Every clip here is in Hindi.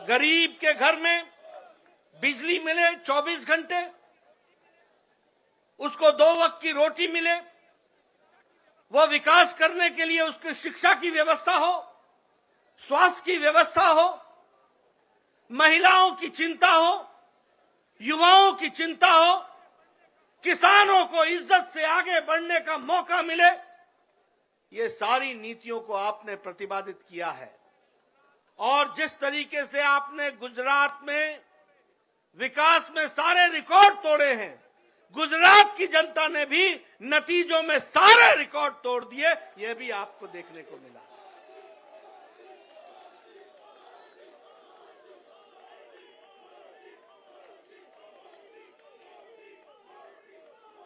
गरीब के घर में बिजली मिले 24 घंटे, उसको 2 वक्त की रोटी मिले, वो विकास करने के लिए उसकी शिक्षा की व्यवस्था हो, स्वास्थ्य की व्यवस्था हो, महिलाओं की चिंता हो, युवाओं की चिंता हो, किसानों को इज्जत से आगे बढ़ने का मौका मिले। ये सारी नीतियों को आपने प्रतिपादित किया है। और जिस तरीके से आपने गुजरात में विकास में सारे रिकॉर्ड तोड़े हैं, गुजरात की जनता ने भी नतीजों में सारे रिकॉर्ड तोड़ दिए, यह भी आपको देखने को मिला।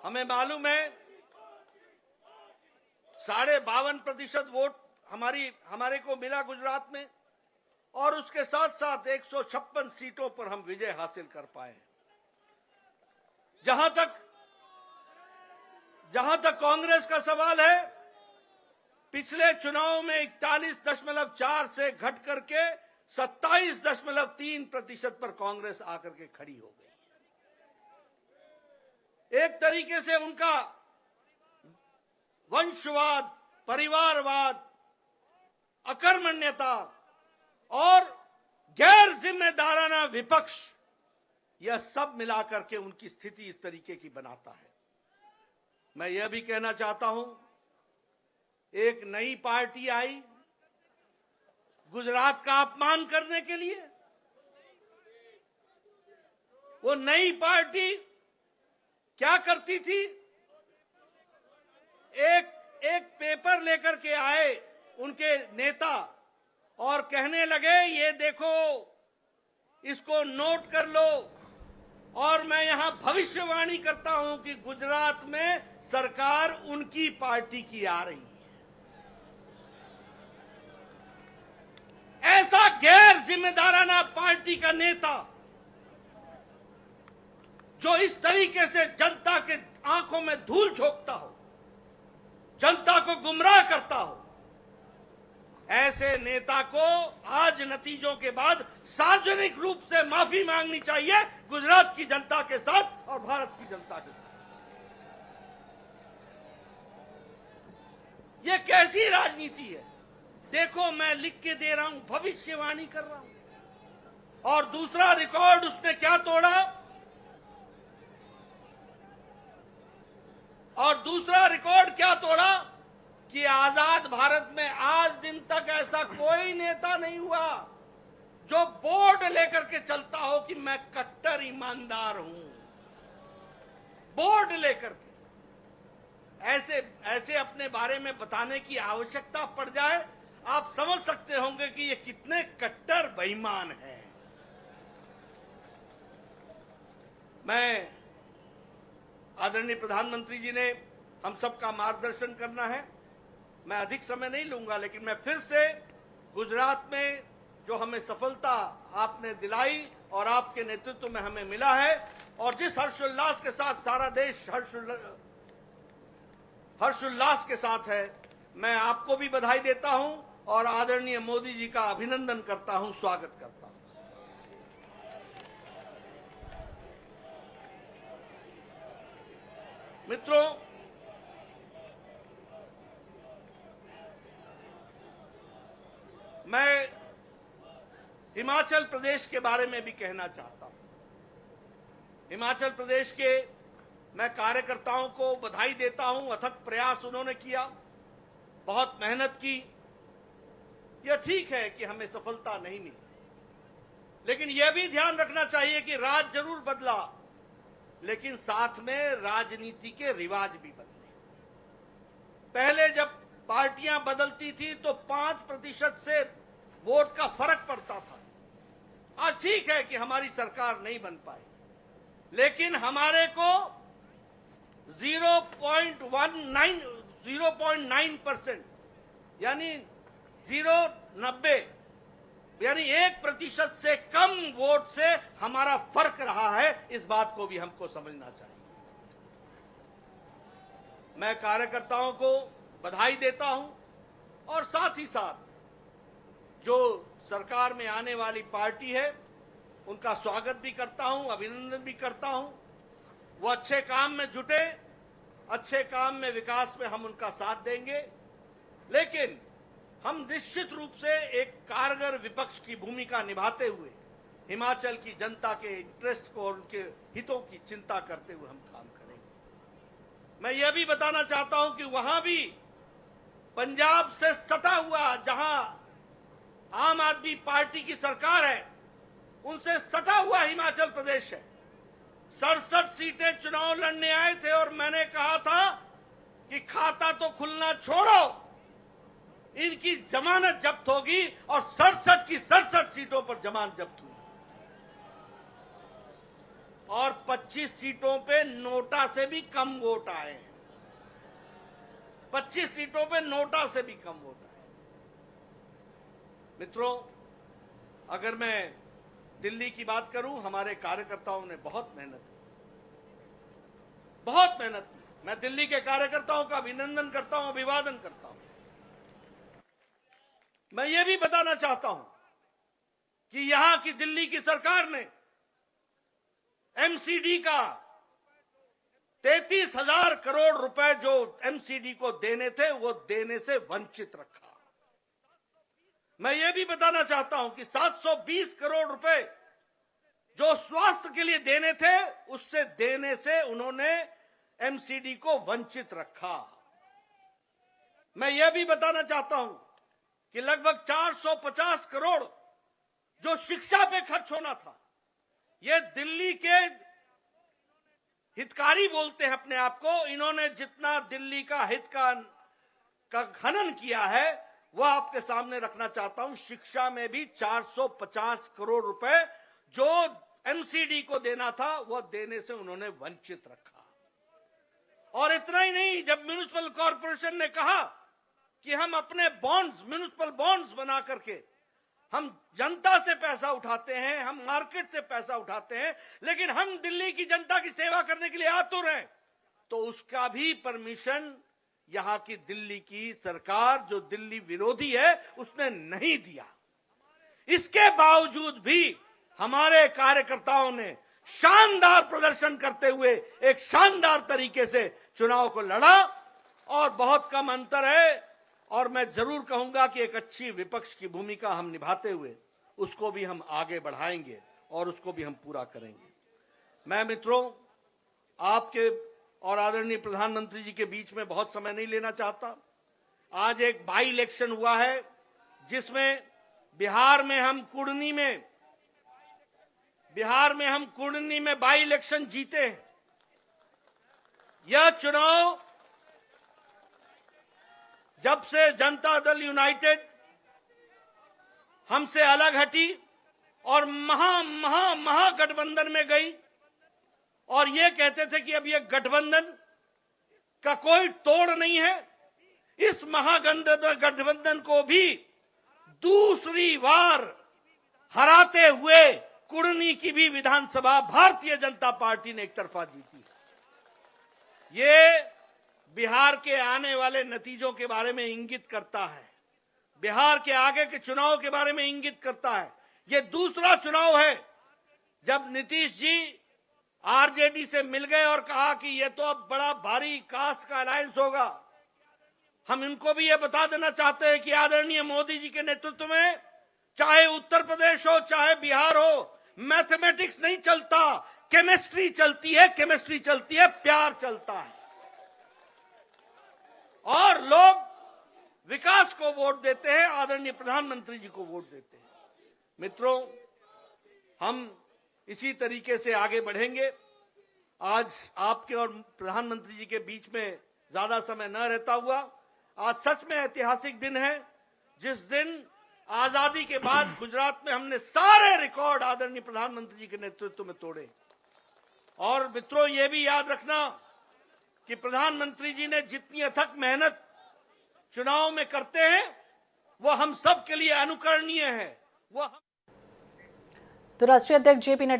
हमें मालूम है 52.5% वोट हमारे को मिला गुजरात में, और उसके साथ साथ 156 सीटों पर हम विजय हासिल कर पाए। जहां तक कांग्रेस का सवाल है, पिछले चुनाव में 41.4 से घट करके 27.3% पर कांग्रेस आकर के खड़ी हो गई। एक तरीके से उनका वंशवाद, परिवारवाद, अकर्मण्यता और गैर जिम्मेदाराना विपक्ष, यह सब मिलाकर के उनकी स्थिति इस तरीके की बनाता है। मैं यह भी कहना चाहता हूं, एक नई पार्टी आई गुजरात का अपमान करने के लिए। वो नई पार्टी क्या करती थी? एक पेपर लेकर के आए उनके नेता और कहने लगे, ये देखो, इसको नोट कर लो, और मैं यहां भविष्यवाणी करता हूं कि गुजरात में सरकार उनकी पार्टी की आ रही है। ऐसा गैर जिम्मेदाराना पार्टी का नेता जो इस तरीके से जनता के आंखों में धूल झोंकता हो, जनता को गुमराह करता हो, ऐसे नेता को आज नतीजों के बाद सार्वजनिक रूप से माफी मांगनी चाहिए गुजरात की जनता के साथ और भारत की जनता के साथ। ये कैसी राजनीति है? देखो, मैं लिख के दे रहा हूं, भविष्यवाणी कर रहा हूं। और दूसरा रिकॉर्ड उसने क्या तोड़ा? और दूसरा रिकॉर्ड क्या तोड़ा कि आजाद भारत में आज दिन तक ऐसा कोई नेता नहीं हुआ जो बोर्ड लेकर के चलता हो कि मैं कट्टर ईमानदार हूं। बोर्ड लेकर के ऐसे अपने बारे में बताने की आवश्यकता पड़ जाए, आप समझ सकते होंगे कि ये कितने कट्टर बेईमान हैं। मैं आदरणीय प्रधानमंत्री जी ने हम सबका मार्गदर्शन करना है, मैं अधिक समय नहीं लूंगा, लेकिन मैं फिर से गुजरात में जो हमें सफलता आपने दिलाई और आपके नेतृत्व में हमें मिला है, और जिस हर्षोल्लास के साथ सारा देश हर्षोल्लास के साथ है, मैं आपको भी बधाई देता हूं और आदरणीय मोदी जी का अभिनंदन करता हूं, स्वागत करता हूं। मित्रों, मैं हिमाचल प्रदेश के बारे में भी कहना चाहता हूं। हिमाचल प्रदेश के मैं कार्यकर्ताओं को बधाई देता हूं, अथक प्रयास उन्होंने किया, बहुत मेहनत की। यह ठीक है कि हमें सफलता नहीं मिली, लेकिन यह भी ध्यान रखना चाहिए कि राज जरूर बदला, लेकिन साथ में राजनीति के रिवाज भी बदले। पहले जब पार्टियां बदलती थी तो 5% से वोट का फर्क पड़ता था। आज ठीक है कि हमारी सरकार नहीं बन पाई, लेकिन हमारे को 0.9% यानी 0.90 यानी 1% से कम वोट से हमारा फर्क रहा है। इस बात को भी हमको समझना चाहिए। मैं कार्यकर्ताओं को बधाई देता हूं और साथ ही साथ जो सरकार में आने वाली पार्टी है, उनका स्वागत भी करता हूं, अभिनंदन भी करता हूं। वो अच्छे काम में जुटे, अच्छे काम में, विकास में हम उनका साथ देंगे। लेकिन हम निश्चित रूप से एक कारगर विपक्ष की भूमिका निभाते हुए हिमाचल की जनता के इंटरेस्ट को और उनके हितों की चिंता करते हुए हम काम करेंगे। मैं यह भी बताना चाहता हूं कि वहां भी पंजाब से सटा हुआ, जहां आम आदमी पार्टी की सरकार है, उनसे सटा हुआ हिमाचल प्रदेश है। 67 सीटें चुनाव लड़ने आए थे और मैंने कहा था कि खाता तो खुलना छोड़ो, इनकी जमानत जब्त होगी और 67 की 67 सीटों पर जमानत जब्त हुई और 25 सीटों पे नोटा से भी कम वोट आए हैं। 25 सीटों पे नोटा से भी कम वोट आए। मित्रों, अगर मैं दिल्ली की बात करूं, हमारे कार्यकर्ताओं ने बहुत मेहनत की। मैं दिल्ली के कार्यकर्ताओं का अभिनंदन करता हूं, अभिवादन करता हूं। मैं ये भी बताना चाहता हूं कि यहां की दिल्ली की सरकार ने एमसीडी का 33,000 करोड़ रुपए जो एमसीडी को देने थे, वो देने से वंचित रखा। मैं ये भी बताना चाहता हूं कि 720 करोड़ रुपए जो स्वास्थ्य के लिए देने थे, उससे देने से उन्होंने एमसीडी को वंचित रखा। मैं यह भी बताना चाहता हूं कि लगभग 450 करोड़ जो शिक्षा पे खर्च होना था, ये दिल्ली के हितकारी बोलते हैं अपने आप को, इन्होंने जितना दिल्ली का हित का खनन किया है, वह आपके सामने रखना चाहता हूं। शिक्षा में भी 450 करोड़ रुपए जो एमसीडी को देना था, वह देने से उन्होंने वंचित रखा। और इतना ही नहीं, जब म्युनिसिपल कॉर्पोरेशन ने कहा कि हम अपने बॉन्ड्स, म्युनिसिपल बॉन्ड्स बना करके हम जनता से पैसा उठाते हैं, हम मार्केट से पैसा उठाते हैं, लेकिन हम दिल्ली की जनता की सेवा करने के लिए आतुर हैं, तो उसका भी परमिशन यहां की दिल्ली की सरकार, जो दिल्ली विरोधी है, उसने नहीं दिया। इसके बावजूद भी हमारे कार्यकर्ताओं ने शानदार प्रदर्शन करते हुए एक शानदार तरीके से चुनाव को लड़ा और बहुत कम अंतर है। और मैं जरूर कहूंगा कि एक अच्छी विपक्ष की भूमिका हम निभाते हुए उसको भी हम आगे बढ़ाएंगे और उसको भी हम पूरा करेंगे। मैं मित्रों, आपके और आदरणीय प्रधानमंत्री जी के बीच में बहुत समय नहीं लेना चाहता। आज एक बाई इलेक्शन हुआ है, जिसमें बिहार में हम कुर्नी में बाई इलेक्शन जीते हैं। यह चुनाव जब से जनता दल यूनाइटेड हमसे अलग हटी और महागठबंधन में गई, और ये कहते थे कि अब ये गठबंधन का कोई तोड़ नहीं है, इस महागठबंधन को भी दूसरी बार हराते हुए कुर्नी की भी विधानसभा भारतीय जनता पार्टी ने एक तरफा जीती। ये बिहार के आने वाले नतीजों के बारे में इंगित करता है, बिहार के आगे के चुनाव के बारे में इंगित करता है। ये दूसरा चुनाव है जब नीतीश जी आरजेडी से मिल गए और कहा कि ये तो अब बड़ा भारी कास्ट का अलायंस होगा। हम इनको भी ये बता देना चाहते हैं कि आदरणीय मोदी जी के नेतृत्व में, चाहे उत्तर प्रदेश हो चाहे बिहार हो, मैथमेटिक्स नहीं चलता, केमिस्ट्री चलती है, प्यार चलता है। और लोग विकास को वोट देते हैं, आदरणीय प्रधानमंत्री जी को वोट देते हैं। मित्रों, हम इसी तरीके से आगे बढ़ेंगे। आज आपके और प्रधानमंत्री जी के बीच में ज्यादा समय न रहता हुआ, आज सच में ऐतिहासिक दिन है, जिस दिन आजादी के बाद गुजरात में हमने सारे रिकॉर्ड आदरणीय प्रधानमंत्री जी के नेतृत्व में तोड़े। और मित्रों, ये भी याद रखना कि प्रधानमंत्री जी ने जितनी अथक मेहनत चुनाव में करते हैं, वो हम सब के लिए अनुकरणीय है। तो राष्ट्रीय अध्यक्ष जेपी नड्डा